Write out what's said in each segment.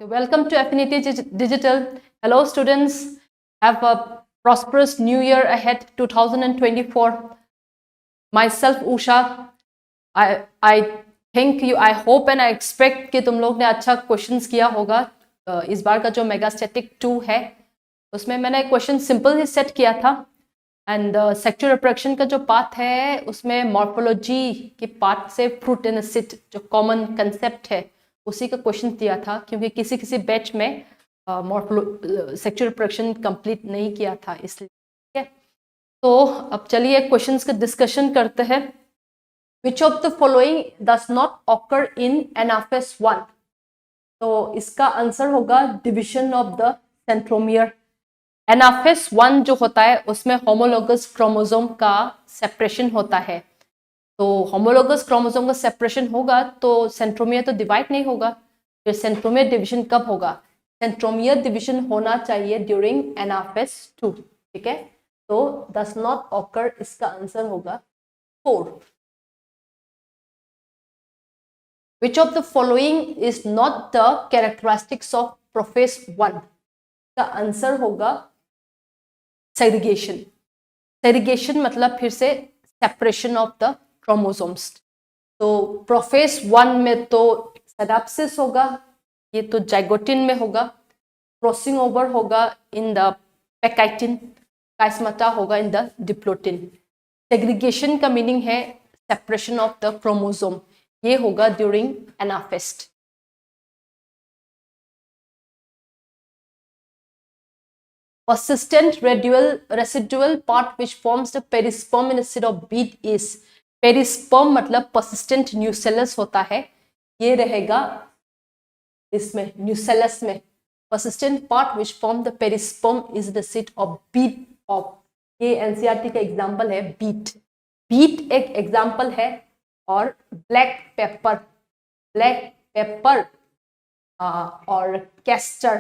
Welcome to Affinity Digital. Hello, students. Have a prosperous new year ahead, 2024. Myself, Usha. I think you. I hope and I expect कि तुम लोग ने अच्छा questions किया होगा. इस बार का जो मेगा स्टैटिक 2 है उसमें मैंने क्वेश्चन सिंपल ही सेट किया था. एंड सेक्सुअल रिप्रोडक्शन का जो पार्ट है उसमें मॉर्फोलॉजी के पार्ट से फ्रूट इन सिट जो कॉमन कंसेप्ट है उसी का क्वेश्चन दिया था, क्योंकि किसी बैच में सेक्सुअल रिप्रोडक्शन कंप्लीट नहीं किया था, इसलिए. ठीक है, तो अब चलिए क्वेश्चंस का डिस्कशन करते हैं. Which of the following does not occur in Anaphase 1? तो इसका आंसर होगा division of the centromere. Anaphase 1 जो होता है उसमें होमोलोगस क्रोमोसोम का सेपरेशन होता है. तो होमोलोगस क्रोमोसोम का सेपरेशन होगा तो सेंट्रोमियर तो डिवाइड नहीं होगा. फिर सेंट्रोमियर डिवीजन कब होगा? सेंट्रोमियर डिवीजन होना चाहिए ड्यूरिंग एनाफेस 2. ठीक है, तो डज नॉट ऑकर, इसका आंसर होगा 4. Which of the following is not the characteristics of Prophase 1? का आंसर होगा सेग्रीगेशन. सेग्रीगेशन मतलब फिर से सेपरेशन ऑफ द क्रोमोसोम्स. तो प्रोफेस 1 में तो सिनैप्सिस होगा, ये तो जाइगोटिन में होगा. क्रॉसिंग ओवर होगा इन द पैकाइटिन, काइस्माटा होगा इन द डिप्लोटिन. सेग्रीगेशन का मीनिंग है सेपरेशन ऑफ द क्रोमोसोम, ये होगा during एनाफेस्ट. Persistent residual part which forms the perisperm in a seed of beet is. Perisperm मतलब persistent न्यूसेलस होता है, ये रहेगा इसमें न्यूसेलस में. persistent part which form the perisperm is the seed of beet of. ये एनसीईआरटी का example है बीट. बीट एक एग्जाम्पल है और ब्लैक पेपर और castor,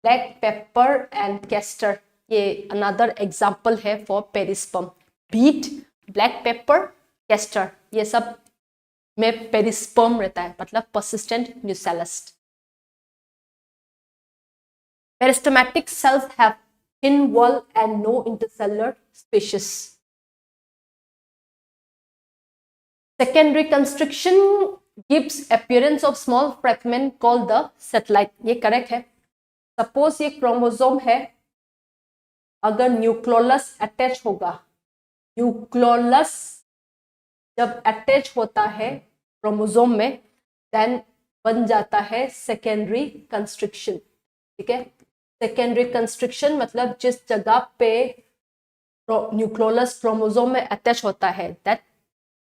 black pepper and castor, ये अनदर एग्जाम्पल है for perisperm. Beet, black pepper, castor, ये सब में पेरिस्पर्म रहता है, मतलब persistent nucellus. Peristomatic cells have thin wall and no intercellular spaces. Secondary constriction gives appearance of small fragment called the satellite. ये correct है. Suppose ये क्रोमोसोम है, अगर न्यूक्लियोलस अटैच होगा, न्यूक्लियोलस जब अटैच होता है क्रोमोसोम में देन बन जाता है सेकेंडरी कंस्ट्रिक्शन. ठीक है, सेकेंडरी कंस्ट्रिक्शन मतलब जिस जगह पे न्यूक्लियोलस क्रोमोसोम में अटैच होता है that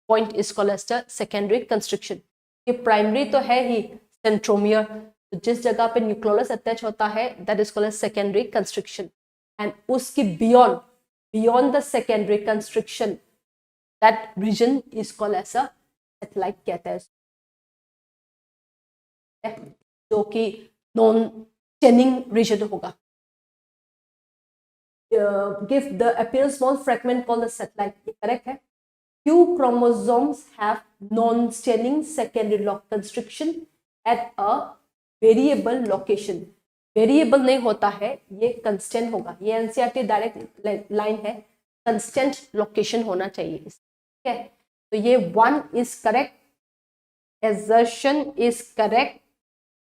point is called as the secondary constriction. ये प्राइमरी तो है ही सेंट्रोमियर, तो जिस जगह पे न्यूक्लियोलस अटैच होता है that is called as secondary constriction. And उसकी beyond the secondary constriction that region is called as a satellite कहते हैं, जो कि नॉन चेनिंग रीजन होगा. Give the appearance small fragment called the satellite, ये correct है. Few chromosomes have non-staining secondary lock constriction at a variable location. Variable नहीं होता है, ये कंस्टेंट होगा. ये एनसीईआरटी डायरेक्ट लाइन है, कंस्टेंट लोकेशन होना चाहिए. ठीक है, तो ये 1 is correct, assertion is correct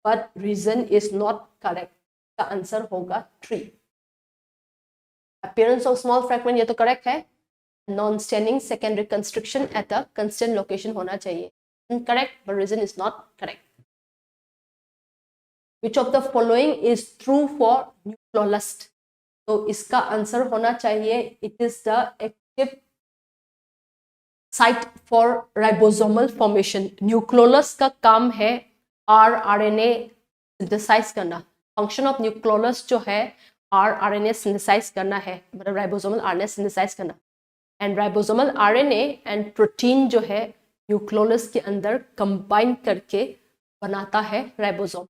but reason is not correct. का आंसर होगा 3. appearance of small fragment ये तो करेक्ट है. non-staining secondary constriction at a constant location होना चाहिए. Incorrect, but reason is not correct. Which of the following is true for nucleolus? तो इसका answer होना चाहिए it is the active site for ribosomal formation. nucleolus का काम है rRNA synthesize करना. function of nucleolus जो है rRNA synthesize करना है, मतलब ribosomal RNA synthesize करना. And ribosomal RNA and protein जो है न्यूक्लियोलस के अंदर कंबाइन करके बनाता है राइबोसोम.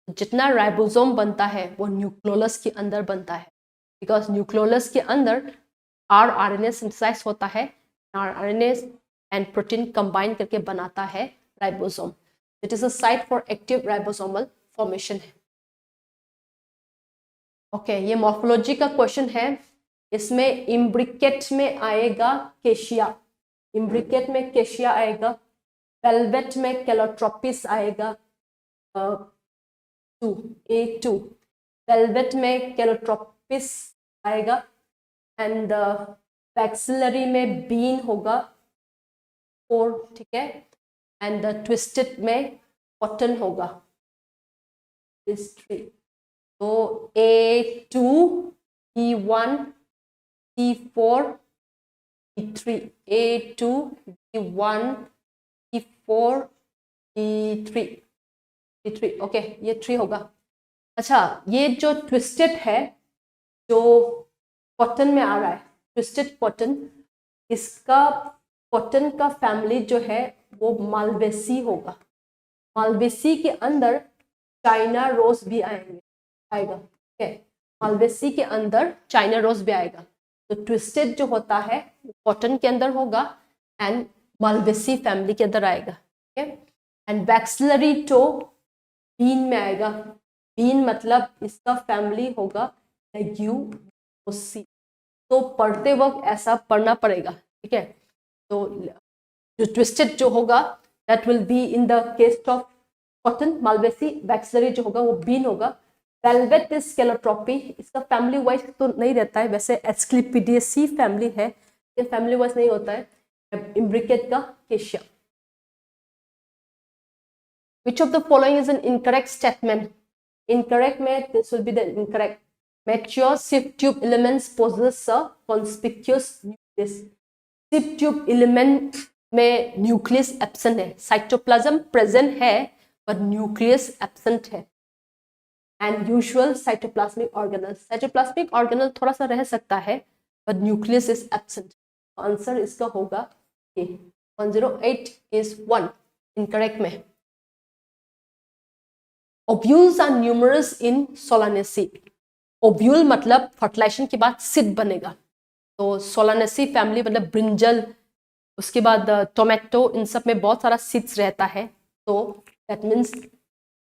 जितना राइबोसोम बनता है वो न्यूक्लियोलस के अंदर बनता है, बिकॉज न्यूक्लियोलस के अंदर आरएनए सिंथेसाइज होता है. आरएनए एंड प्रोटीन कंबाइन करके बनाता है ribosome. It is a site for active ribosomal formation है. ओके, ये मॉर्फोलॉजी का क्वेश्चन है। इसमें इम्ब्रिकेट में आएगा केशिया, इम्ब्रिकेट में केशिया आएगा, वेलवेट में कैलोट्रोपिस आएगा, A2, वेलवेट में कैलोट्रोपिस आएगा, एंड वैक्सिलरी में बीन होगा 4, ठीक है, एंड ट्विस्टेड में कॉटन होगा इस 3। तो A2, B1, B4, B3, A2, B1, B4, B3, B3, okay, ये 3 होगा। अच्छा, ये जो ट्विस्टेड है, जो कॉटन में आ रहा है, ट्विस्टेड कॉटन, इसका कॉटन का फैमिली जो है वो मालवेसी होगा। मालवेसी के अंदर चाइना रोज भी आएगा, ठीक है, मालवेसी के अंदर चाइना रोज भी आएगा। तो ट्विस्टेड जो होता है कॉटन के अंदर होगा एंड मालवेसी फैमिली के अंदर आएगा, ठीक है। एंड वैक्सिलरी टो बीन में आएगा। बीन मतलब इसका फैमिली होगा लेग्यूमिनोसी। तो पढ़ते वक्त ऐसा पढ़ना पड़ेगा, ठीक है। तो जो ट्विस्टेड जो होगा that will be in the case of cotton Malvaceae, vexillary जो होगा वो बीन होगा। वेलवेट इज कैलोट्रोपी, इसका फैमिली वाइज तो नहीं रहता है, वैसे एस्क्लिपिडियसी फैमिली है, ये फैमिली वाइज नहीं होता है। इम्ब्रिकेट का केशिया। Which of the following is an incorrect statement? Incorrect में this will be the incorrect. Mature sieve tube elements possess a conspicuous nucleus. Sieve tube element में न्यूक्लियस एब्सेंट है, cytoplasm present है पर nucleus absent है। And usual cytoplasmic organelle, cytoplasmic organelle थोड़ा सा रह सकता है पर न्यूक्लियस इज एब्सेंट। आंसर इसका होगा ये 108 इज 1 इनकरेक्ट में। Ovules are numerous in Solanaceae. Ovule मतलब फर्टिलाइजेशन के बाद सीड बनेगा, तो सोलानेसी फैमिली मतलब ब्रिंजल, उसके बाद टोमेटो, इन सब में बहुत सारा सीड्स रहता है। तो दैट मीन्स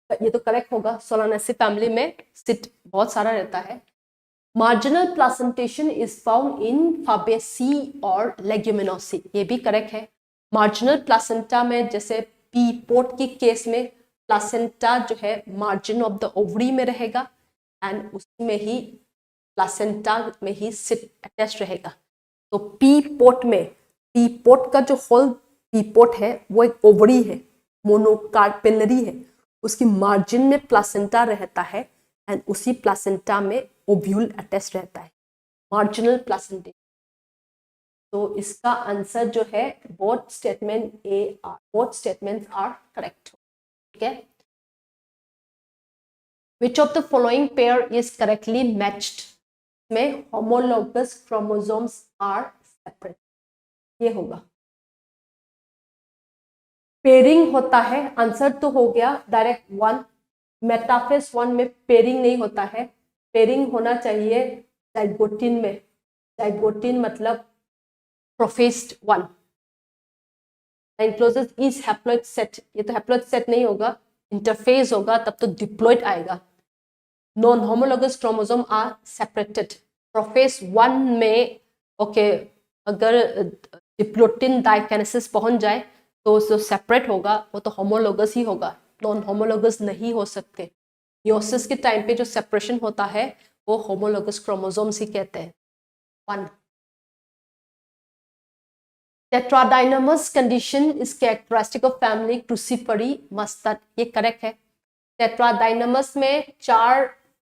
ये तो करेक्ट होगा, सोलानेसी फैमिली में सीड बहुत सारा रहता है। Marginal placentation is found in Fabaceae और लेग्यूमिनोसी, ये भी करेक्ट है। मार्जिनल प्लासेंटा में जैसे पी पोट की केस में प्लासेंटा जो है मार्जिन ऑफ द ओवरी में रहेगा एंड उसमें ही प्लासेंटा में ही सीड अटैच रहेगा। तो पी पोट में, पी पोट का जो होल पी पोट है वो एक ओवरी है, मोनोकार्पेलरी है, उसकी मार्जिन में प्लासेंटा रहता है एंड उसी प्लासेंटा में ओव्यूल अटैच रहता है, मार्जिनल प्लासेंटेशन। तो इसका आंसर जो है बोथ स्टेटमेंट्स आर करेक्ट, ठीक है। Which of the following pair is correctly matched? में homologous chromosomes are separate, ये होगा। पेयरिंग होता है, आंसर तो हो गया डायरेक्ट 1। मेटाफेस 1 में पेयरिंग नहीं होता है, पेयरिंग होना चाहिए जाइगोटिन में। जाइगोटिन मतलब professed 1। Encloses is haploid set, ये तो हैप्लॉइड सेट नहीं होगा, इंटरफेस होगा तब तो डिप्लॉइड आएगा। Non homologous chromosome are separated. Prophase 1 में ओके अगर डिप्लोटिन डाइकाइनेसिस पहुंच जाए तो जो सेपरेट होगा वो तो होमोलोगस ही होगा, नॉन होमोलोगस नहीं हो सकते। मियोसिस के टाइम पे जो सेपरेशन होता है वो होमोलोगस क्रोमोसोम्स ही कहते हैं। 1 tetradynamous condition is characteristic of family Cruciferae mustard, ये करेक्ट है। टेट्राडाइनमस में 4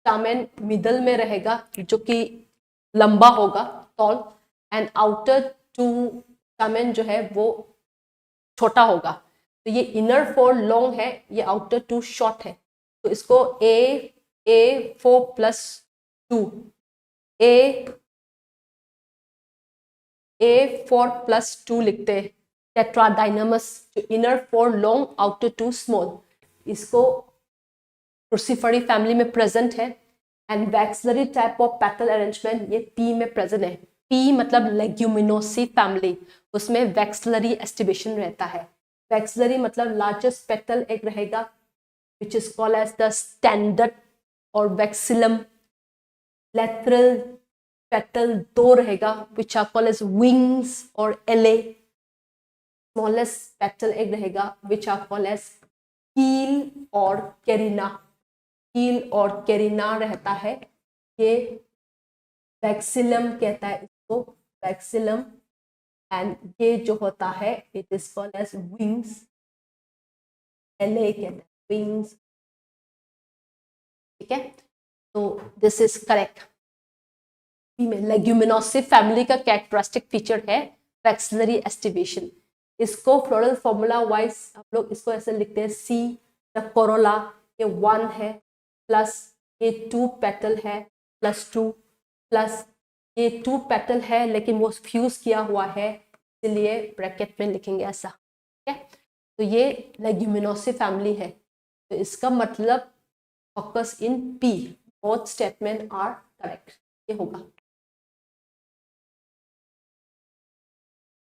स्टामेन मिडल में रहेगा जो कि लंबा होगा, टॉल, एंड आउटर 2 स्टामेन जो है वो छोटा होगा। तो ये इनर 4 लॉन्ग है, ये आउटर 2 शॉर्ट है। तो इसको A4+2 A4+2 लिखते हैं। टेट्राडाइनमस जो इनर 4 लॉन्ग आउटर 2 स्मॉल, इसको क्रूसीफरी फैमिली में प्रेजेंट है। And vexillary type of petal arrangement ये पी में प्रेजेंट है। पी मतलब लेग्यूमिनोसी फैमिली, उसमें वैक्सिलरी एस्टिबेशन रहता है। वैक्सिलरी मतलब लार्जेस्ट पेटल एक रहेगा which is called as the standard और वैक्सिलम lateral petal 2 रहेगा, which are called as wings or alae. Smallest petal एक रहेगा, which are called as keel or carina. कील और कैरिना रहता है, ये वैक्सिलम कहता है इसको, वैक्सिलम. एंड ये जो होता है it is called as wings, alae कहते हैं, विंग्स. ठीक है, तो दिस इज करेक्ट. में लेग्यूमिनोसिव फैमिली का कैरेक्टरिस्टिक फीचर है वैक्सिलरी एस्टिवेशन. इसको फ्लोरल फॉर्मूला वाइज हम लोग इसको ऐसे लिखते हैं, सी द कोरोला ये 1 है, प्लस ये 2 पेटल है, प्लस 2, प्लस ये 2 पेटल है लेकिन वो फ्यूज किया हुआ है, इसलिए ब्रैकेट में लिखेंगे ऐसा. ठीक है, तो ये लेग्यूमिनोसिव फैमिली है, तो इसका मतलब focus in pea, both statement are correct, ये होगा.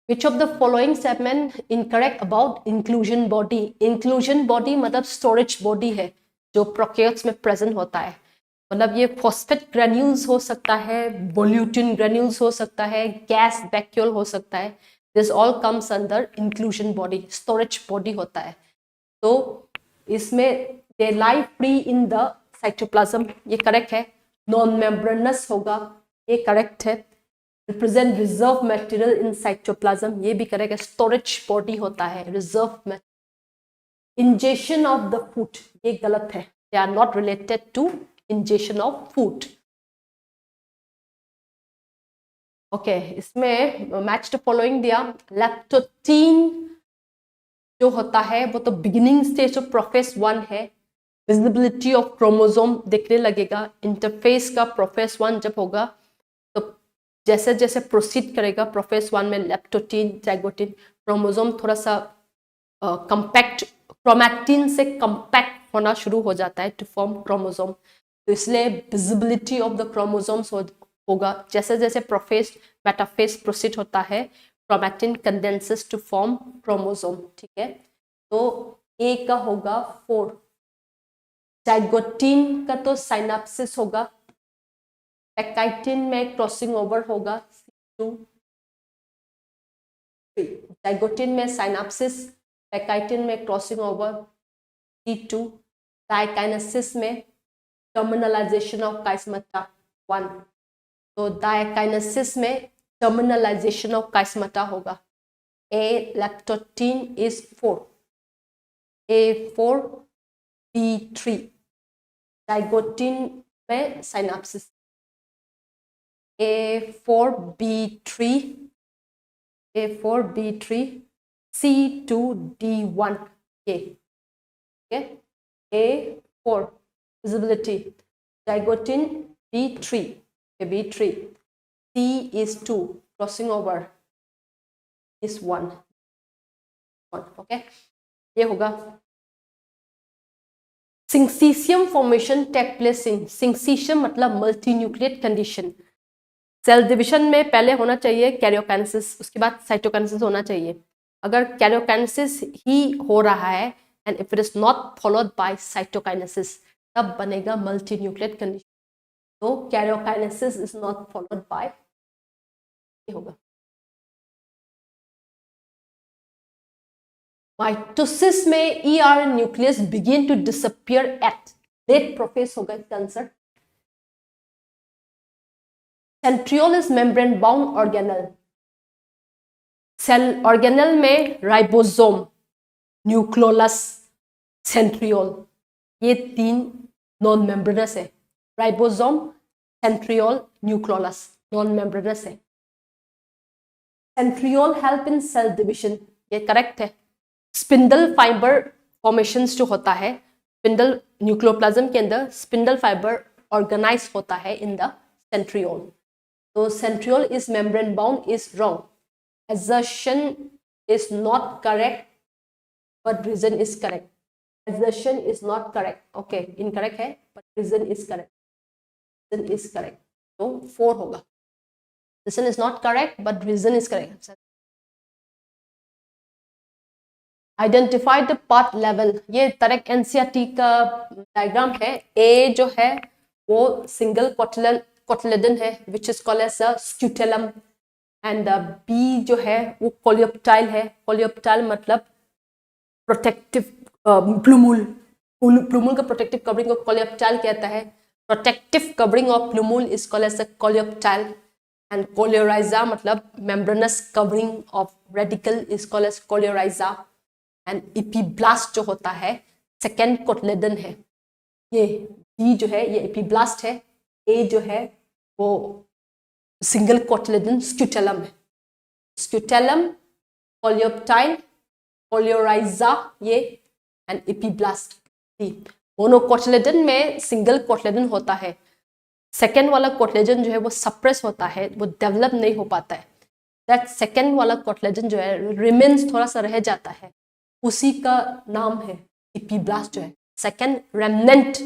Which of the following statement incorrect about inclusion body? Inclusion body मतलब storage body है जो प्रोकैरियोट्स में प्रेजेंट होता है. मतलब ये फॉस्फेट ग्रेन्यूल्स हो सकता है, वोल्यूटिन ग्रेन्यूल्स हो सकता है, गैस वैक्यूल हो सकता है. This all comes under inclusion body, storage body होता है. तो इसमें they lie free in the cytoplasm, ये करेक्ट है. नॉन मेम्ब्रेनस होगा, ये करेक्ट है. Represent reserve material in cytoplasm, ये भी करेक्ट है. स्टोरेज बॉडी होता है, reserve material. Ingestion of the food, ये गलत है. They are not related to ingestion of food. Okay, इसमें मैच द फॉलोइंग दिया. लैक्टोटीन जो होता है वो तो बिगिनिंग स्टेज ऑफ प्रोफेस 1 है. विजिबिलिटी ऑफ क्रोमोसोम दिखने लगेगा. इंटरफेस का प्रोफेस 1 जब होगा तो जैसे जैसे प्रोसीड करेगा प्रोफेस 1 में लैक्टोटीन, जाइगोटीन, क्रोमोसोम थोड़ा सा कंपैक्ट, क्रोमैटिन से कंपैक्ट होना शुरू हो जाता है टू फॉर्म क्रोमोसोम. तो इसलिए विजिबिलिटी ऑफ द क्रोमोसोम्स होगा. जैसे जैसे प्रोफेस मेटाफेस प्रोसीड होता है, chromatin condenses to form chromosome. ठीक है, तो ए का होगा 4. जाइगोटीन का तो साइनाप्सिस होगा. पैकाइटिन में क्रॉसिंग ओवर होगा, C2. जाइगोटीन में साइनाप्सिस, पैकाइटिन में क्रॉसिंग ओवर, C2. डायकाइनेसिस में टर्मिनलाइजेशन ऑफ काइस्मटा 1. तो डायकाइनेसिस में टर्मिनलाइजेशन ऑफ काइस्मटा होगा. ए लैक्टोटीन इज 4, A4, B3. जाइगोटीन में साइनाप्सिस, A4, B3, A4, B3, C2, D1. ये A4 visibility, zygotene B3, B3, C is 2, crossing over is 1. Okay, ये होगा. Syncytium formation take place in, syncytium मतलब multi nucleate condition. Cell division में पहले होना चाहिए karyokinesis, उसके बाद साइटोकाइनेसिस होना चाहिए. अगर कैरियोकाइनेसिस ही हो रहा है and if it is not followed by cytokinesis, तब बनेगा मल्टी न्यूक्लिएट कंडीशन. तो karyokinesis is not followed by, ये होगा. माइटोसिस में ER nucleus begin to disappear at late prophase होगा इसका answer. Centriole is membrane bound organelle. Cell organelle में ribosome, nucleolus, centriole, ये 3 नॉन मेम्ब्रेनस है. Ribosome, centriole, nucleolus non membranous है. Centriole help in cell division, ये correct है. Spindle fibre formations जो होता है, स्पिंडल न्यूक्लियोप्लाज्म के अंदर स्पिंडल फाइबर ऑर्गेनाइज होता है इन द सेंट्रियोल. तो centriole is membrane bound is wrong. assertion is not correct but reason is correct. Assertion is not correct, okay, incorrect है but reason is correct. Reason is correct, तो 4 होगा. Reason is not correct but reason is correct. Identify the part level, ये correct NCERT का diagram है. A जो है वो single कोटिलर कोटलेडन है which is called as a scutellum, and B जो है वो कोलियोप्टाइल है। कोलियोप्टाइल मतलब प्रोटेक्टिव प्लूमूल, प्लूमूल का प्रोटेक्टिव कवरिंग को कोलियोप्टाइल कहता है। Protective covering of plumule is called as a coleoptile, and coleorhiza मतलब membranous covering of radicle is called as coleorhiza, and epiblast जो होता है सेकेंड कोटलेडन है। ये बी जो है ये एपीब्लास्ट है, ए जो है वो सिंगल कोटलेडन स्क्यूटेलम है। स्क्यूटेलम, कोलियोप्टाइल, कोलियोराइजा ये एंड एपीब्लास्ट। मोनोकोटलेडन में सिंगल कोटलेडन होता है, सेकेंड वाला कोटलेडन जो है वो सप्रेस होता है, वो डेवलप नहीं हो पाता है। दैट सेकेंड वाला कोटलेडन जो है रिमेन्स थोड़ा सा रह जाता है, उसी का नाम है एपीब्लास्ट जो है। Second remnant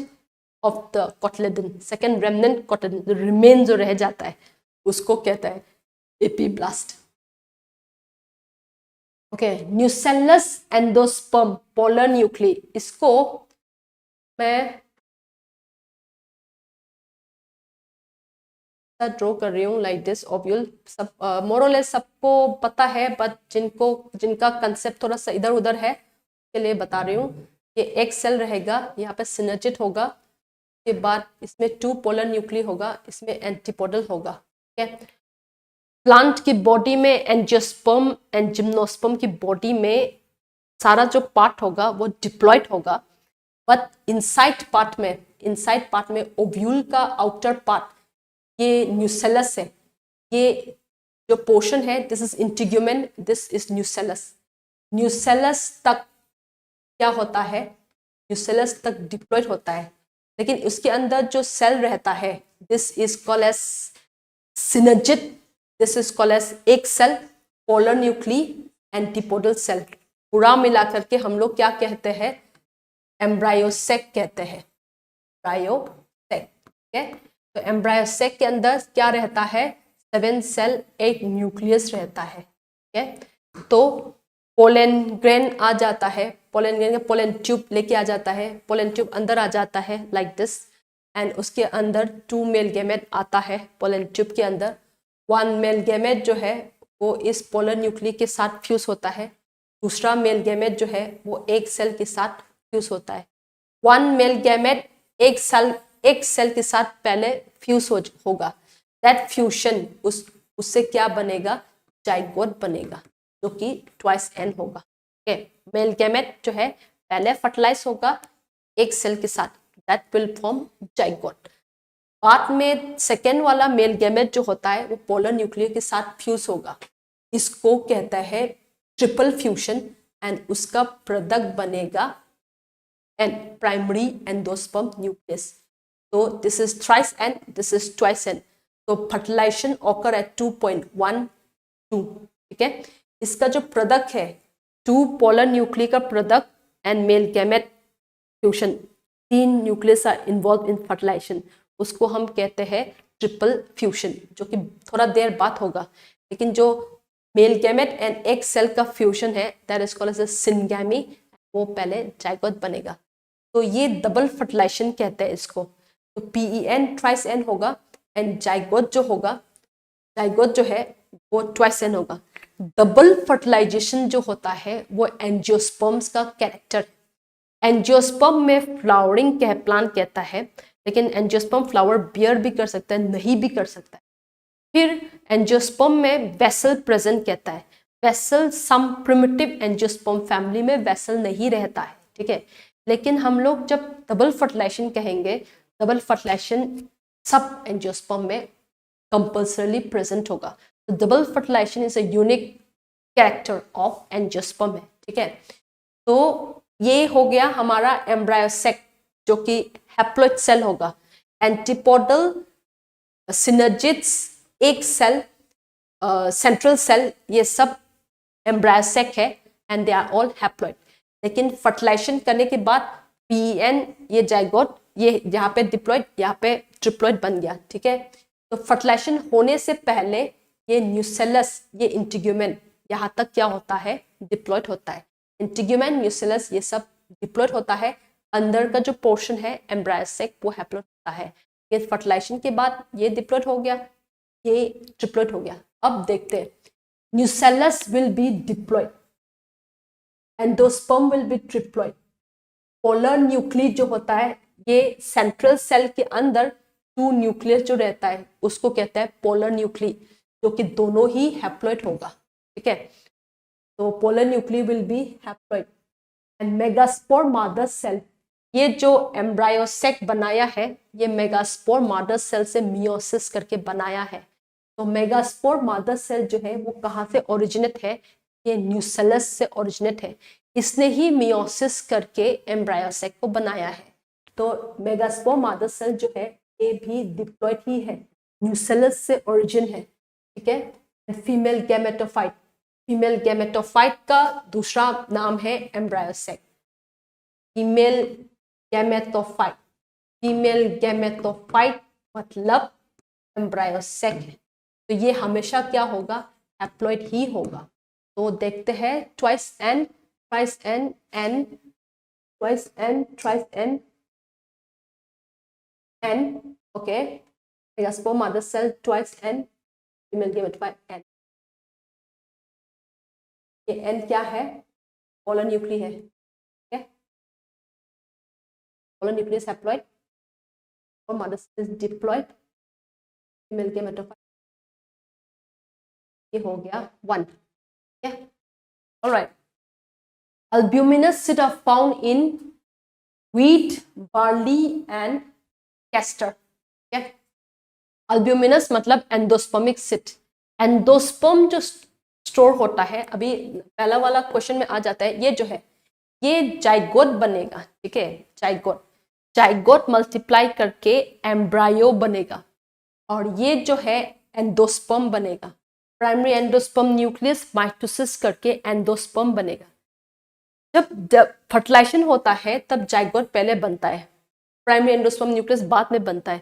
of the cotyledon, second remnant cotyledon remain जो रह जाता है उसको कहता है epiblast. Okay, nucellus endosperm polar nuclei, इसको मैं ड्रॉ कर रही हूँ लाइक दिस ओव्यूल। सब मोरलेस सबको पता है, बट जिनका कंसेप्ट थोड़ा सा इधर उधर है के लिए बता रही हूँ। ये एक सेल रहेगा, यहाँ पे सिनर्जिड होगा, के बाद इसमें 2 पोलर न्यूक्ली होगा, इसमें एंटीपोडल होगा। ठीक है, प्लांट की बॉडी में एंजियोस्पर्म एंड जिम्नोस्पर्म की बॉडी में सारा जो पार्ट होगा वो डिप्लॉयड होगा, बट इनसाइड पार्ट में ओव्यूल का आउटर पार्ट ये न्यूसेलस है। ये जो पोर्शन है this is integument, this is nucellus. Nucellus तक क्या होता है, न्यूसेलस तक डिप्लॉयड होता है, लेकिन उसके अंदर जो सेल रहता है this is called as synergid, this is called as egg cell, polar nuclei, antipodal cell. पूरा मिलाकर के हम लोग क्या कहते हैं, एम्ब्रायोसेक कहते हैं, एम्ब्रायोसेक। ठीक है, तो एम्ब्रायोसेक के अंदर क्या रहता है, 7 सेल, 1 न्यूक्लियस रहता है। ठीक है, तो पोलन ग्रेन आ जाता है, पोलन ग्रेन का पोलन ट्यूब लेके आ जाता है, पोलन ट्यूब अंदर आ जाता है लाइक दिस, एंड उसके अंदर 2 मेल गैमेट आता है पोलन ट्यूब के अंदर। 1 मेल गैमेट जो है वो इस पोलर न्यूक्ली के साथ फ्यूज होता है, दूसरा मेल गैमेट जो है वो एक सेल के साथ फ्यूज होता है। 1 मेल गैमेट एक सेल के साथ पहले फ्यूज होगा, दैट फ्यूशन उससे क्या बनेगा, जाइगोट बनेगा, जो कि ट्वाइस n होगा। ठीक है, मेल गैमेट जो है पहले फर्टिलाइज होगा एक सेल के साथ, दैट विल फॉर्म जाइगोट। बाद में सेकेंड वाला मेल गैमेट जो होता है वो पोलर न्यूक्लियर के साथ फ्यूज होगा, इसको कहता है ट्रिपल फ्यूजन, एंड उसका प्रोडक्ट बनेगा एन प्राइमरी एंडोस्पर्म न्यूक्लियस। तो this is thrice n, this is twice n। तो फर्टिलाइजेशन ऑकर एट 2.12। ठीक है, इसका जो प्रोडक्ट है 2 पोलर न्यूक्ली का product and male gamete fusion, 3 nucleus are involve in fertilisation, उसको हम कहते हैं ट्रिपल फ्यूजन, जो कि थोड़ा देर बाद होगा। लेकिन जो मेल गैमेट एंड एक सेल का फ्यूजन है that is called as syngamy, वो पहले जाइगोट बनेगा। तो ये डबल फर्टिलाइजेशन कहते हैं इसको। तो PEN ट्वाइस n होगा, एंड जाइगोट जो होगा, जाइगोट जो है वो ट्वाइस n होगा। डबल फर्टिलाइजेशन जो होता है वो एंजियोस्पर्म्स का कैरेक्टर। एंजियोस्पर्म में फ्लावरिंग प्लांट कहता है, लेकिन एंजियोस्पर्म फ्लावर बियर भी कर सकता है, नहीं भी कर सकता है। फिर एंजियोस्पर्म में वेसल प्रेजेंट कहता है, vessel some primitive angiosperm family में वेसल नहीं रहता है। ठीक है, लेकिन हम लोग जब डबल फर्टिलाइजेशन कहेंगे, डबल फर्टिलाइजेशन सब एंजियोस्पर्म में कंपल्सरीली प्रेजेंट होगा। तो double fertilisation is a unique character of angiosperm है। ठीक है, तो ये हो गया हमारा एम्ब्रायोसेक, जो कि हैप्लॉइड सेल होगा। एंटीपोडल, सिनर्जिड्स, एक सेल, सेंट्रल सेल, ये सब एम्ब्रायोसेक है, and they are all haploid. लेकिन फर्टिलाइजेशन करने के बाद PEN, ये जाइगोट, ये यहाँ पे डिप्लॉइड, यहाँ पे ट्रिप्लॉइड बन गया। ठीक है, तो फर्टिलाइजेशन होने से पहले ये न्यूसेलस, ये इंटीग्यूमेन, यहाँ तक क्या होता है, डिप्लॉइड होता है। इंटीग्यूमेन, न्यूसेलस, ये सब डिप्लॉइड होता है। अंदर का जो पोर्शन है एम्ब्रायोसेक वो हैप्लॉइड होता है। ये फर्टिलाइजेशन के बाद ये डिप्लॉइड हो गया, ये ट्रिप्लॉइड हो गया। अब देखते हैं, nucellus will be diploid, endosperm will be triploid. Polar nucleus जो होता है, ये सेंट्रल सेल के अंदर 2 न्यूक्लियस जो रहता है उसको कहते हैं पोलर न्यूक्लियस, जो कि दोनों ही हैप्लॉइड होगा। ठीक है, तो polar nucleus will be haploid. And megaspore mother cell, ये जो एम्ब्रायोसेक बनाया है ये मेगास्पोर मदर सेल से मियोसिस करके बनाया है। तो मेगास्पोर मदर सेल जो है वो कहाँ से ओरिजिनेट है, ये न्यूसेलस से ओरिजिनेट है। इसने ही मियोसिस करके एम्ब्रायोसेक को बनाया है। तो मेगास्पोर मदर सेल जो है ये भी डिप्लॉइड ही है, न्यूसेलस से ओरिजिन है। ठीक है, फीमेल गैमेटोफाइट, फीमेल गैमेटोफाइट का दूसरा नाम है एम्ब्रायोसेक। फीमेल गैमेटोफाइट, फीमेल गैमेटोफाइट मतलब एम्ब्रायोसेक है। तो ये हमेशा क्या होगा, हैप्लॉइड ही होगा। तो देखते हैं twice n, twice n, n, twice n, twice n, n, okay, megaspore mother cell twice n, female gametophyte n. ये एन क्या है, पोलर न्यूक्ली है। ठीक है, पोलर न्यूक्लियस हैप्लॉइड और mother cell is diploid, female gametophyte, ये हो गया 1। ठीक है, alright. Albuminous seeds are found in wheat, barley and castor. Okay? Albuminous मतलब एंडोस्पर्मिक सीड। एंडोस्पर्म जो स्टोर होता है, अभी पहला वाला क्वेश्चन में आ जाता है, ये जो है ये जाइगोट बनेगा। ठीक है, जाइगोट, जाइगोट मल्टीप्लाई करके एम्ब्रायो बनेगा और ये जो है एंडोस्पर्म बनेगा। प्राइमरी एंडोस्पर्म न्यूक्लियस माइटोसिस करके एंडोस्पर्म बनेगा। जब फर्टिलाइजेशन होता है तब जाइगोट पहले बनता है, प्राइमरी एंडोस्पर्म न्यूक्लियस बाद में बनता है।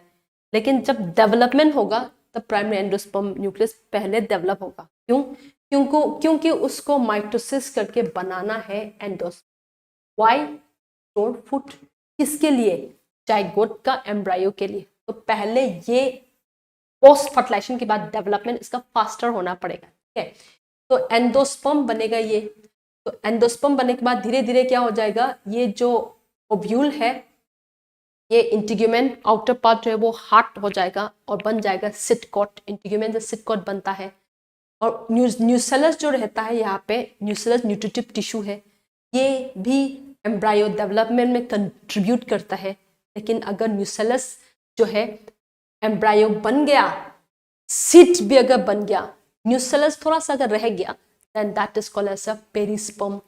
लेकिन जब डेवलपमेंट होगा तब प्राइमरी एंडोस्पर्म न्यूक्लियस पहले डेवलप होगा। क्यों? क्योंकि उसको माइटोसिस करके बनाना है एंडोस्पर्म। व्हाई? Store food. किसके लिए? जाइगोट का एम्ब्रायो के लिए। तो पहले ये पोस्ट फर्टिलाइजेशन के बाद डेवलपमेंट इसका फास्टर होना पड़ेगा। ठीक है, तो एंडोस्पर्म बनेगा ये। तो एंडोस्पर्म बनने के बाद धीरे धीरे क्या हो जाएगा, ये जो ओव्यूल है, ये इंटीग्यूमेन आउटर पार्ट जो है वो हार्ड हो जाएगा और बन जाएगा सिटकॉट। इंटीग्यूमेन से सिटकॉट बनता है। और न्यूसेलस जो रहता है यहाँ पे, न्यूसेलस न्यूट्रिटिव टिश्यू है, ये भी एम्ब्रायो डेवलपमेंट में कंट्रीब्यूट करता है। लेकिन अगर न्यूसेलस जो है एम्ब्रायो बन गया, सीट भी अगर बन गया, न्यूसेलस थोड़ा सा अगर रह गया, then that is called as a perisperm.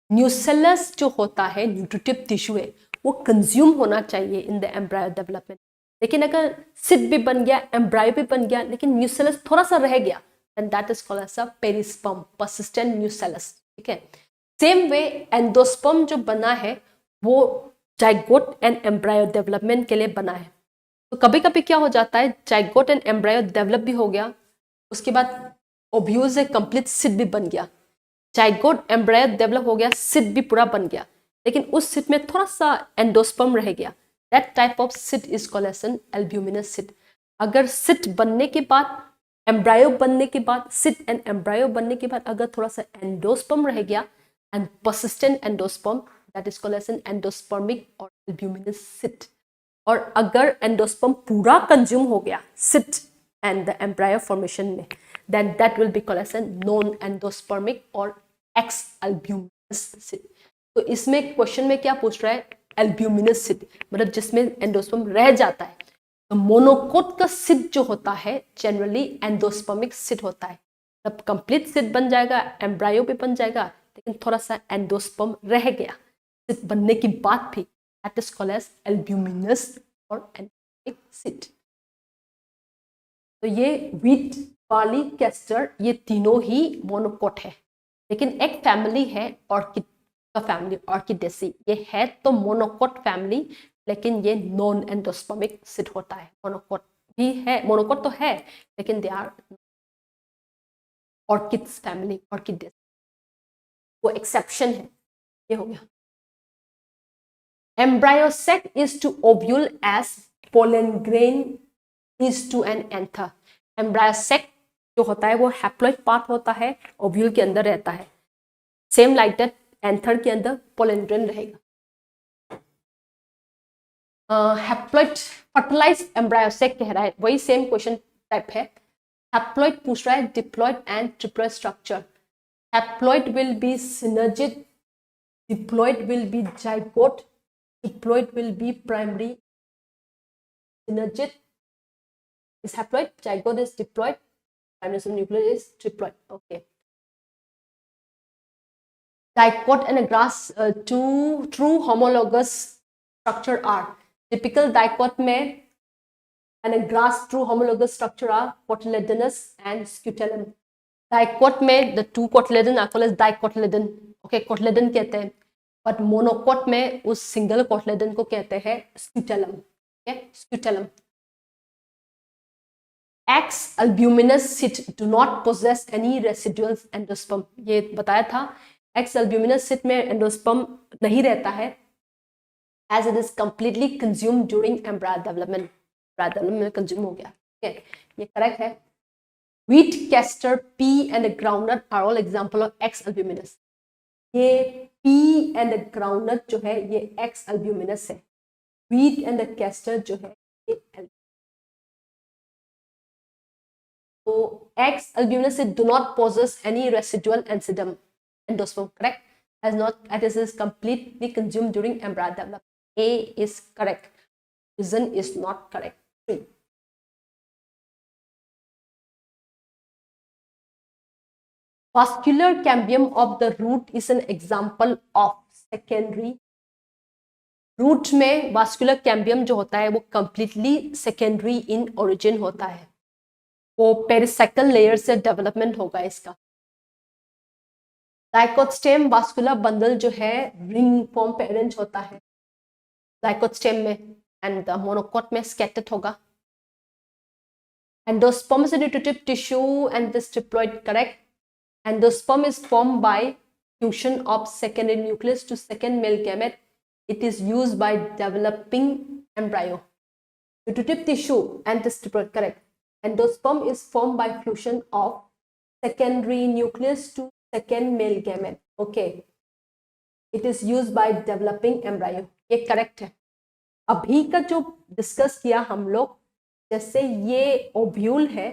Nucellus जो होता है न्यूट्रिटिव टिश्यू है, वो कंज्यूम होना चाहिए इन द एम्ब्रायो डेवलपमेंट। लेकिन अगर सिट भी बन गया, एम्ब्रायो भी बन गया, लेकिन न्यूसेलस थोड़ा सा रह गया, then that is called as a perisperm, persistent nucellus. ठीक है, सेम वे एंडोस्पर्म जो बना है वो जाइगोट एंड एम्ब्रायो डेवलपमेंट के लिए बना है। तो कभी कभी क्या हो जाता है, जाइगोट एंड एम्ब्रायो डेवलप भी हो गया, उसके बाद ओव्यूल से कंप्लीट सिट भी बन गया, जाइगोट एम्ब्रायो डेवलप हो गया, सिट भी पूरा बन गया, लेकिन उस सिट में थोड़ा सा एंडोस्पर्म रह गया। That type of seed is called as an albuminous seed. अगर सिट बनने के बाद, एम्ब्रायो बनने के बाद, सिट एंड एम्ब्रायो बनने के बाद अगर थोड़ा सा एंडोस्पर्म रह गया and persistent endosperm, that is called as an endospermic और एल्ब्यूमिनस सिट। और अगर एंडोस्पर्म पूरा कंज्यूम हो गया seed and the embryo formation में, then that will be called as a non-endospermic or ex-albuminous cyst. तो इसमें क्वेश्चन में क्या पूछ रहा है, एल्ब्यूमिनस सिट मतलब जिसमें एंडोस्पर्म रह जाता है। तो मोनोकोट का सिट जो होता है जनरली एंडोस्पर्मिक सिट होता है। तब कंप्लीट सिट बन जाएगा, एम्ब्रायो भी बन जाएगा, लेकिन थोड़ा सा एंडोस्पर्म रह गया सिट बनने के बाद भी, that is called as albuminous और एंडोस्पर्मिक सिट। तो ये व्हीट, बार्ली, कैस्टर, ये तीनों ही मोनोकोट है। लेकिन एक फैमिली है ऑर्किड का फैमिली, ऑर्किडेसी, ये है तो मोनोकोट फैमिली, लेकिन ये नॉन एंडोस्पर्मिक सिट होता है। मोनोकोट भी है, मोनोकोट तो है, लेकिन they are orchids family, Orchidaceae, वो एक्सेप्शन है। ये हो गया। Embryo sac is to ovule as pollen grain is to an anther. Embryo sac जो होता है वो हैप्लॉइड पार्ट होता है, ओव्यूल के अंदर रहता है. सेम लाइक दैट एंथर के अंदर पोलेंड्रियन रहेगा. हैप्लॉइड फर्टिलाइज एम्ब्रायो सेक कह रहा है, वही सेम क्वेश्चन टाइप है. हैप्लॉइड पूछ रहा है diploid and triploid structure. Haploid will be synergid, diploid will be zygote, diploid will be primary. Synergid is haploid, zygote is diploid, primary nucleus is triploid. Okay. Dicot and a grass two true homologous structure are. Typical dicot में and a grass true homologous structure are cotyledonous and scutellum. Dicot में the two cotyledon are called as dicotyledon. Okay, cotyledon कहते हैं. But monocot में उस single cotyledon को कहते हैं scutellum. Okay, scutellum. X albuminous cyst do not possess any residual endosperm. ये बताया था. X albuminous cyst में endosperm नहीं रहता है, as it is completely consumed during embryo development. Embryo development में consume हो गया. Okay, ये correct है. Wheat, castor, pea and groundnut are all example of X albuminous. ये pea and groundnut जो है ये X albuminous है. Wheat and the castor जो है ये तो X albuminous do not possess any residual endosperm, correct? As not as it is completely consumed during embryo development. A is correct. Reason is not correct. 3. Vascular cambium of the root is an example of secondary. Root में vascular cambium जो होता है वो completely secondary in origin होता है, वो pericycle layer से development होगा इसका. डाइकोट स्टेम वास्कुलर बंडल जो है रिंग फॉर्म पे अरेंज होता है डाइकोट स्टेम में, एंड मोनोकोट में स्कैटर्ड होगा. Endosperm is nutritive tissue and this triploid, correct. Endosperm is form by fusion of secondary nucleus to second male gamete. It is used by developing embryo. Nutritive tissue and this triploid, correct. Endosperm is formed by fusion of secondary nucleus to second male gamete. Okay. It is used by developing embryo. ये correct है. अभी का जो discuss किया हम लोग, जैसे ये ओव्यूल है,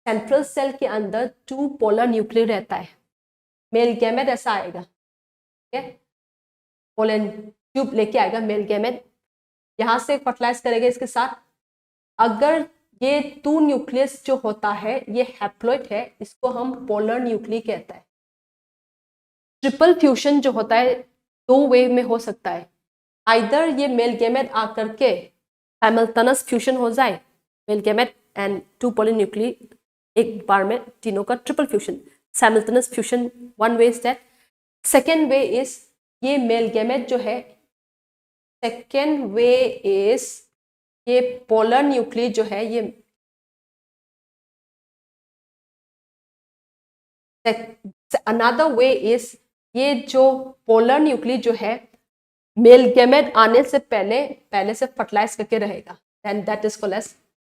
सेंट्रल सेल के अंदर 2 पोलर न्यूक्लियर रहता है, मेल गैमेट ऐसा आएगा. ठीक है, पोलन ट्यूब लेके आएगा मेल गैमेट, यहाँ से फर्टिलाइज करेगा इसके साथ. अगर ये 2 न्यूक्लियस जो होता है ये हैप्लॉइड है, इसको हम पोलर न्यूक्ली कहता है. ट्रिपल फ्यूजन जो होता है 2 वे में हो सकता है. आइदर ये मेल गैमेट आकर के साइमल्टेनियस फ्यूजन हो जाए, mail gamete and 2 polar nuclei एक बार में तीनों का triple fusion, simultaneous fusion. One way is that. Second way is ये मेल गैमेट जो है, सेकेंड वे इज ये पोलर न्यूक्ली जो है ये अनदर वे इज ये जो पोलर न्यूक्ली जो है मेल गैमेट आने से पहले से फर्टिलाइज करके रहेगा, and that is called as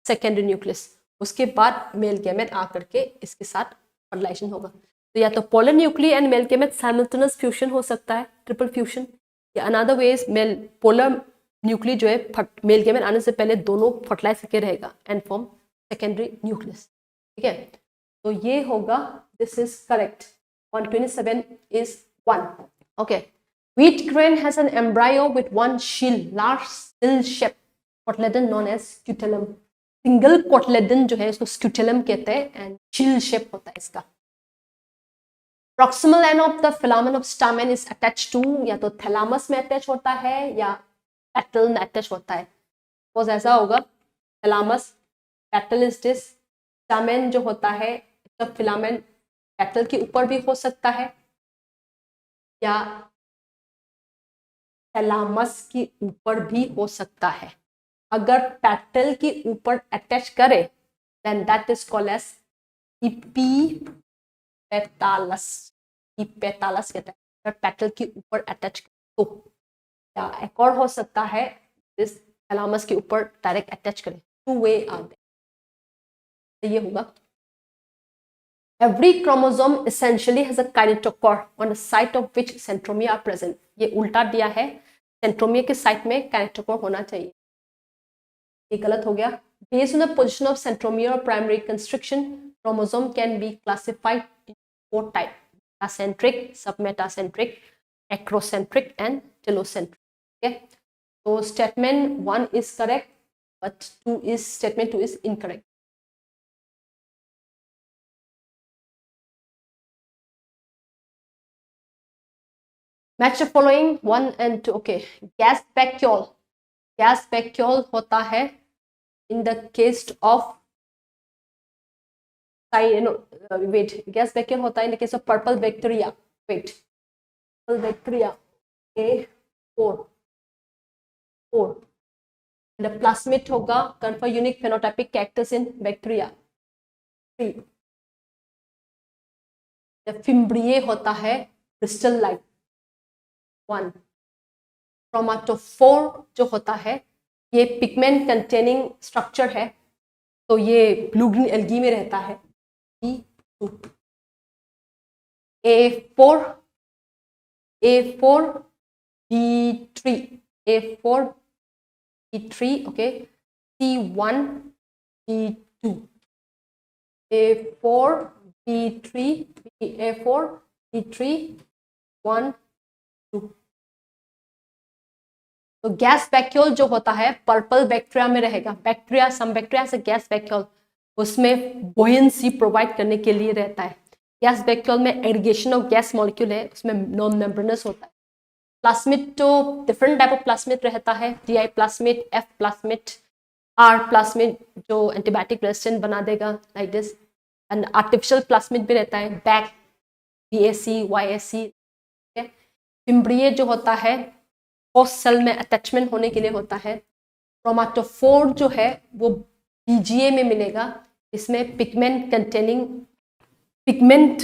secondary nucleus. उसके बाद मेल गैमेट आकर के इसके साथ फर्टिलाइजेशन होगा. तो या तो polar nuclei and male gamete simultaneous fusion हो सकता है, ट्रिपल फ्यूजन, या another way is polar nuclei जो है मेल गैमेट आने से पहले दोनों फर्टिलाइज करके रहेगा एंड फॉर्म सेकेंडरी न्यूक्लियस. ठीक है, तो ये होगा, this is correct. 127 is 1. Okay. Wheat grain has an embryo with one shield, large shield-shaped cotyledon known as scutellum. Single cotyledon जो है इसको scutellum कहते हैं, and shield-shaped होता है इसका. Proximal end of the filament of stamen is attached to, या तो thalamus में attach होता है या petal में attach होता है. Suppose ऐसा होगा, thalamus, petal is this, stamen जो होता है इसका filament petal के ऊपर भी हो सकता है या थैलामस के ऊपर भी हो सकता है. अगर पेटल के ऊपर अटैच करे then that is called as epipetalous. Epipetalous कहते हैं अगर पेटल के ऊपर अटैच तो. या एक और हो सकता है इस थैलामस के ऊपर डायरेक्ट अटैच करे, टू वे आर देयर। ये होगा every chromosome essentially has a kinetochore on the site of which centromere are present। ये उल्टा दिया है, सेंट्रोमियर के साइट में kinetochore होना चाहिए, ये गलत हो गया। Based on the position of centromere or primary constriction, chromosome can be classified in 4 types: metacentric, submetacentric, acrocentric and telocentric। Okay, so statement 1 is correct, but statement 2 is incorrect। Match the following 1 and 2। okay, gas vacuole होता है in the case of gas vacuole होता है in the case of purple bacteria। purple bacteria A4 and the plasmid होगा confer unique phenotypic characters in bacteria 3। the fimbriae होता है crystal like 1। क्रोमाटोफोर जो होता है ये पिगमेंट कंटेनिंग स्ट्रक्चर है, तो ये ब्लू ग्रीन एल्गी में रहता है। A4 B3 A4 B3 okay, C1 B2 A4 B3 A4 B3 1 2। तो गैस वैक्यूल जो होता है पर्पल बैक्टीरिया में रहेगा। बैक्टीरिया सम बैक्टीरिया से गैस वैक्यूल उसमें बुओयेंसी प्रोवाइड करने के लिए रहता है। गैस वैक्यूल में एग्रीगेशन ऑफ गैस मॉलिक्यूल है, उसमें नॉन मेम्ब्रेनस होता है। प्लाज्मिड तो डिफरेंट टाइप ऑफ प्लाज्मिड रहता है, D plasmid, F plasmid, R plasmid जो एंटीबायोटिक रेजिस्टेंट बना देगा like this. And artificial plasmid भी रहता है, बैक BAC YAC। फिम्ब्रिए जो होता है होस्ट सेल में अटैचमेंट होने के लिए होता है। क्रोमाटोफोर जो है वो BGA में मिलेगा, इसमें pigment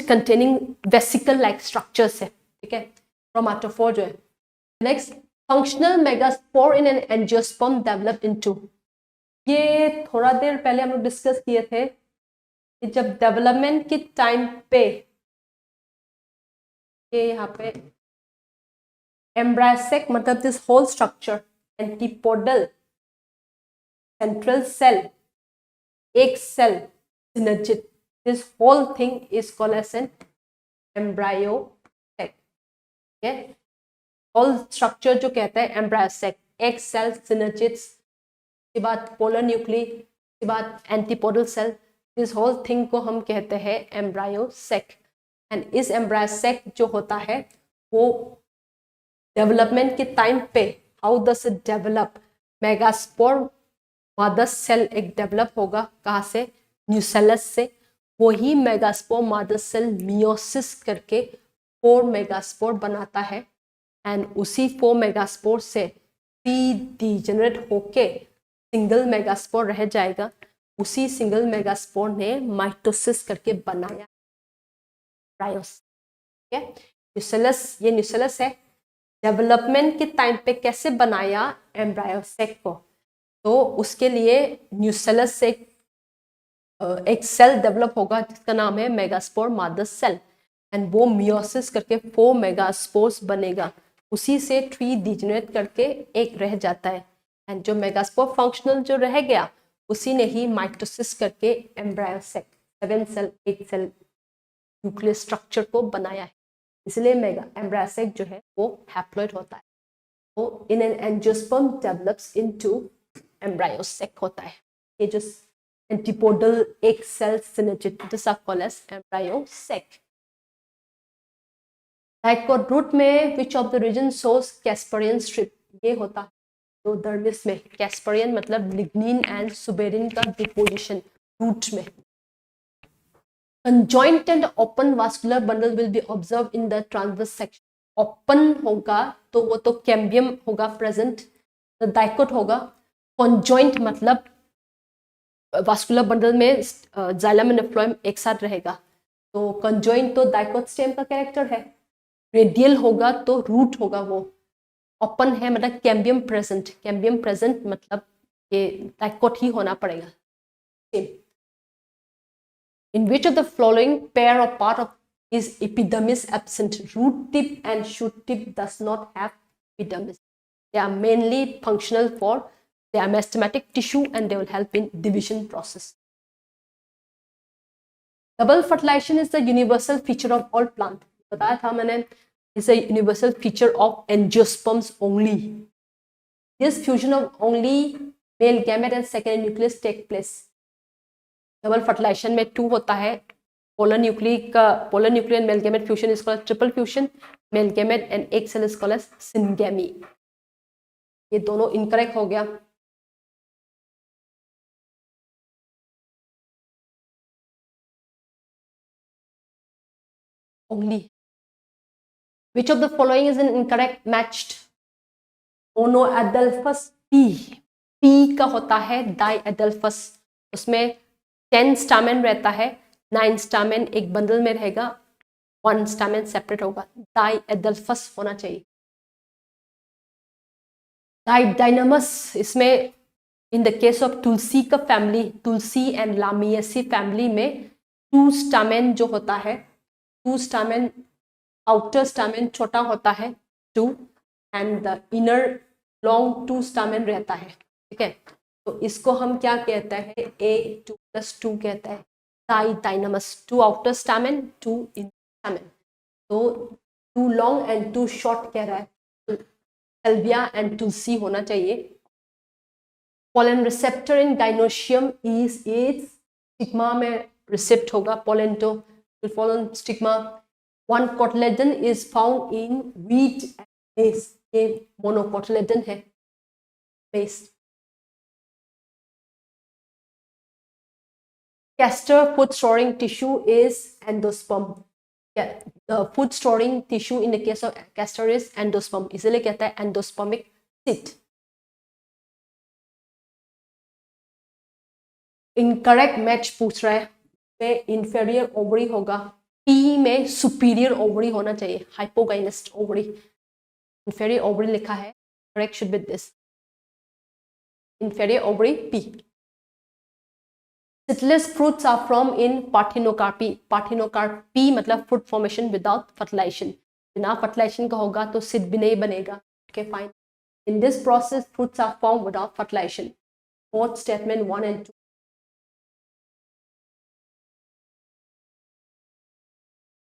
containing vesicle like structures है। ठीक है, क्रोमाटोफोर जो है। Next, functional megaspore in an angiosperm developed into. ये थोड़ा देर पहले हम लोग डिस्कस किए थे कि जब डेवलपमेंट के टाइम पे ये यहाँ पे एम्ब्रायोसेक मतलब this whole structure antipodal central cell एक cell synergid, this whole thing is called as an embryosac। okay, whole structure जो कहता है embryosac, एक cell synergids के बाद polar nuclei के बाद antipodal cell, this whole thing को हम कहते हैं embryosac। एंड इस embryosac जो होता है वो डेवलपमेंट के टाइम पे how does it develop, megaspore mother cell एक डेवलप होगा, कहाँ से, न्यूसेलस से। वही मेगास्पोर मदर सेल मियोसिस करके 4 मेगास्पोर बनाता है एंड उसी 4 मेगास्पोर से 3 डीजेनरेट होके सिंगल मेगास्पोर रह जाएगा। उसी सिंगल मेगास्पोर ने माइटोसिस करके बनाया ब्रायोस। न्यूसेलस, ये न्यूसेलस है। डेवलपमेंट के टाइम पे कैसे बनाया एम्ब्रायोसेक को, तो उसके लिए न्यूसेलस से एक सेल डेवलप होगा जिसका नाम है मेगास्पोर मदर सेल एंड वो मियोसिस करके 4 मेगास्पोर्स बनेगा। उसी से 3 डिजेनरेट करके एक रह जाता है एंड जो मेगास्पोर फंक्शनल जो रह गया उसी ने ही माइटोसिस करके एम्ब्रायोसेक 7 सेल 8 सेल न्यूक्लियर स्ट्रक्चर को बनाया है। इसलिए एम्ब्रायोसेक जो है वो हैप्लॉइड होता है। तो in an angiosperm develops into embryo sac होता है। ये जो एंटीपोडल एक cell synergid this are called as embryo sac. Dicot root में which of the region shows Casparian strip, ये होता है तो डर्मिस में। कैस्परियन मतलब लिग्निन एंड सुबेरिन का डिपोजिशन रूट में। Conjoint and open vascular bundle will be observed in the transverse section। Open होगा तो वो तो कैम्बियम होगा प्रेजेंट, तो डाइकोट होगा। कॉन्जॉइंट मतलब वास्कुलर बंडल में जाइलम एंड फ्लोएम एक साथ रहेगा, तो कंजॉइंट तो डाइकोट स्टेम का कैरेक्टर है। रेडियल होगा तो रूट होगा वो। ओपन है मतलब कैम्बियम प्रेजेंट, कैम्बियम प्रेजेंट मतलब ये डाइकोट ही होना पड़ेगा. In which of the following pair or part of is epidermis absent? Root tip and shoot tip does not have epidermis. They are mainly functional for their meristematic tissue and they will help in division process. Double fertilization is the universal feature of all plants. बताया था मैंने, is a universal feature of angiosperms only. This fusion of only male gamete and secondary nucleus take place. Double fertilisation में 2 होता है. Polar nuclear male gamete fusion is called triple fusion. Male gamete and egg cell is called as syngamy. ये दोनों incorrect हो गया. Only. Which of the following is an incorrect matched? Monoadelphus P. P का होता है डाइएडल्फस. उसमें 10 stamen रहता है. 9 स्टामेन एक बंडल में रहेगा, 1 स्टामेन सेपरेट होगा. डाइएडल्फस होना चाहिए. डाइडाइनमस, इसमें इन द केस ऑफ तुलसी का फैमिली, तुलसी एंड लामियसी फैमिली में 2 स्टामेन जो होता है, 2 स्टामेन, आउटर स्टामेन छोटा होता है 2 and the inner long 2 stamen रहता है. ठीक है, तो इसको हम क्या कहते हैं? A2+2 कहता है. डाइडाइनमस, 2 आउटर स्टामेन, 2 इनर स्टामेन. तो 2 लॉन्ग एंड 2 शॉर्ट कह रहा है. सेल्विया एंड तुलसी होना चाहिए. Pollen receptor in gynoecium is stigma में रिसेप्ट होगा. पोलन तो pollen stigma. 1 cotyledon is found in wheat and mess. ये मोनोकोटिलेडन है. Mess. Castor food storing tissue is endosperm. Yeah, the food storing tissue in the case of castor is endosperm. इसलिए कहता है endospermic cyst. Incorrect match पूछ रहा है. में inferior ovary होगा. P में superior ovary होना चाहिए. Hypogynous ovary. Inferior ovary लिखा है. Correct should be this. Inferior ovary P. Seedless fruits are formed in parthenocarpy. Parthenocarpy मतलब fruit formation without fertilization. बिना fertilization का होगा तो seed भी नहीं बनेगा. Okay, fine. In this process, fruits are formed without fertilization. Both statement 1 and 2.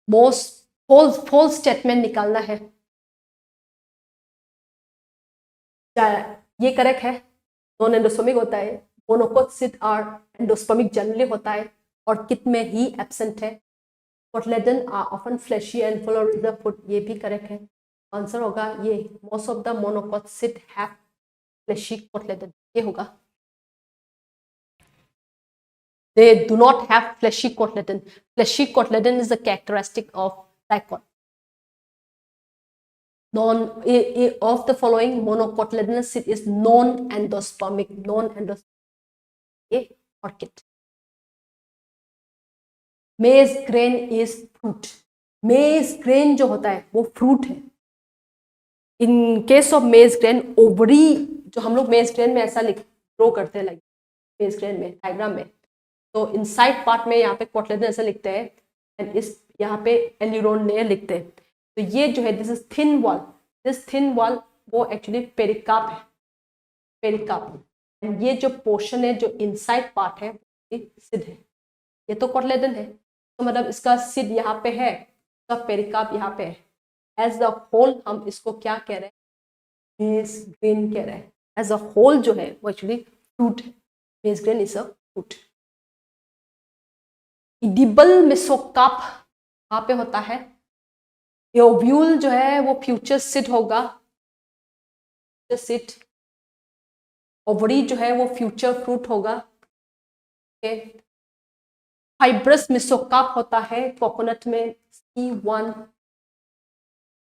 Most false statement निकालना है. ये करेक्ट है. नॉन एंडोस्पर्मिक होता है. मोनोकोट आर एंडोस्पर्मिक जनरली होता है. और कित में ही एब्सेंट है. Cotyledon are often fleshy and full of reserve food. ये भी करेक्ट है. आंसर होगा ये. Most of the monocot have fleshy cotyledon. ये होगा. They do not have fleshy cotyledon. Fleshy cotyledon is a characteristic of dicot. Of the following, monocotyledonous cyst is non-endospermic. Non-endospermic. Orchid. Maize grain is fruit. Maize grain जो होता है वो fruit है. In case of maize grain, ovary जो हम लोग maize grain में ऐसा ड्रॉ करते हैं, maize grain में डायग्राम में, तो इनसाइड पार्ट में यहाँ पे कोटिलेडन ऐसा लिखते हैं एंड इस यहाँ पे एल्यूरोन लेयर लिखते हैं. तो ये जो है this is thin wall. This thin wall वो एक्चुअली पेरिकार्प है. पेरिकार्प. एंड ये जो पोर्शन है जो इनसाइड पार्ट है सिड है. ये तो कोटिलेडन है, तो मतलब इसका सिड यहाँ पे है, इसका पेरिकार्प यहाँ पे है. एज द होल हम इसको क्या कह रहे हैं? मेज ग्रेन कह रहे हैं. एज अ होल जो है वो एक्चुअली फ्रूट है. मेज grain is a fruit. Edible mesocarp कहाँ पे होता है? ओव्यूल जो है वो फ्यूचर सिड होगा. सिड. ओवरी जो है वो फ्यूचर फ्रूट होगा. फाइब्रस मेसोकार्प होता है कोकोनट में. C1.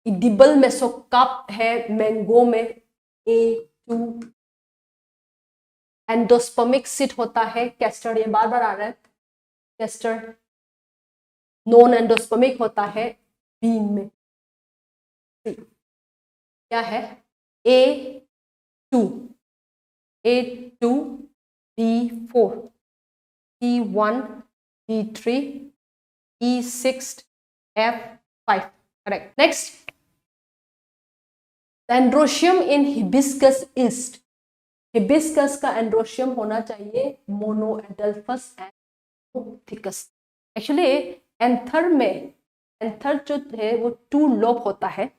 इडिबल मेसोकार्प है मैंगो में. A2. एंडोस्पर्मिक सिड होता है कैस्टर. ये बार बार आ रहा है. कैस्टर. नॉन एंडोस्पर्मिक होता है बीन में. क्या है? A2. A2, B4, C1, D3, E6, F5. Correct. Next, androecium in hibiscus east. Hibiscus का एंड्रोशियम होना चाहिए monadelphous and monothecous. Actually anther में, एंथर जो है वो 2 लोब होता है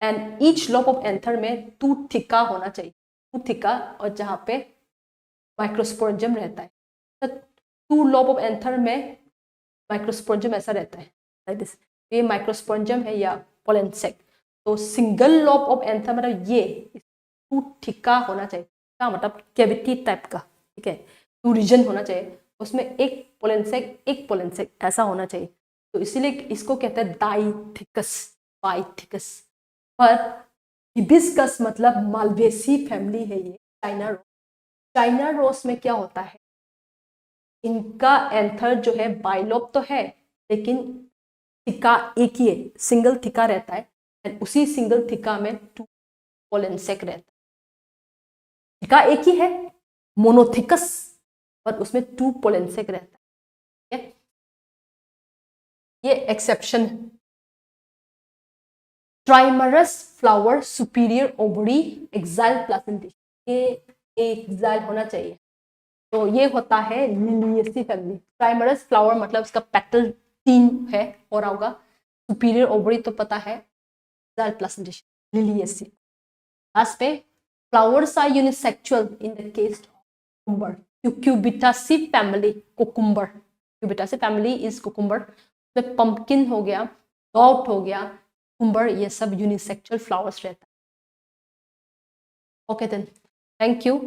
and each lobe of anther में 2 थिका होना चाहिए, 2 थिका, और जहाँ पे माइक्रोस्पोरेंजियम रहता है. तो 2 लोब ऑफ एंथर में माइक्रोस्पोरेंजियम ऐसा रहता है लाइक दिस. ये माइक्रोस्पोरेंजियम है या पोलन सेक. तो सिंगल लोब ऑफ एंथर मतलब ये 2 थिका होना चाहिए. क्या मतलब कैविटी टाइप का, ठीक है, 2 रीजन होना चाहिए, उसमें एक पोलन सेक ऐसा होना चाहिए. तो इसीलिए इसको कहते हैं डाइथिकस, बाइथिकस. पर हिबिस्कस मतलब मालवेसी फैमिली है ये. चाइना रोज, चाइना रोज में क्या होता है, इनका एंथर जो है बाइलोब तो है लेकिन थिका एक ही है, सिंगल थिका रहता है एंड उसी सिंगल थिका में 2 पोलन सेक रहता है. थिका एक ही है मोनोथिकस, पर उसमें 2 पोलन सेक रहता है. ये exception. Trimerous flower superior ovary axile placentation. ये एक्साइल होना चाहिए. तो ये होता है लिलियेसी फैमिली. ट्राइमरस फ्लावर मतलब इसका पेटल 3 है हो रहा होगा. सुपीरियर ओवरी तो पता है, एक्साइल प्लासेंटेशन लिलियेसी. लास्ट पे flowers are unisexual in the case of cucumber. Cucurbitaceae family cucumber, Cucurbitaceae family is cucumber. में पंपकिन हो गया, गॉट हो गया, कुकुम्बर, ये सब यूनिसेक्सुअल फ्लावर्स रहता है. Okay then, thank you.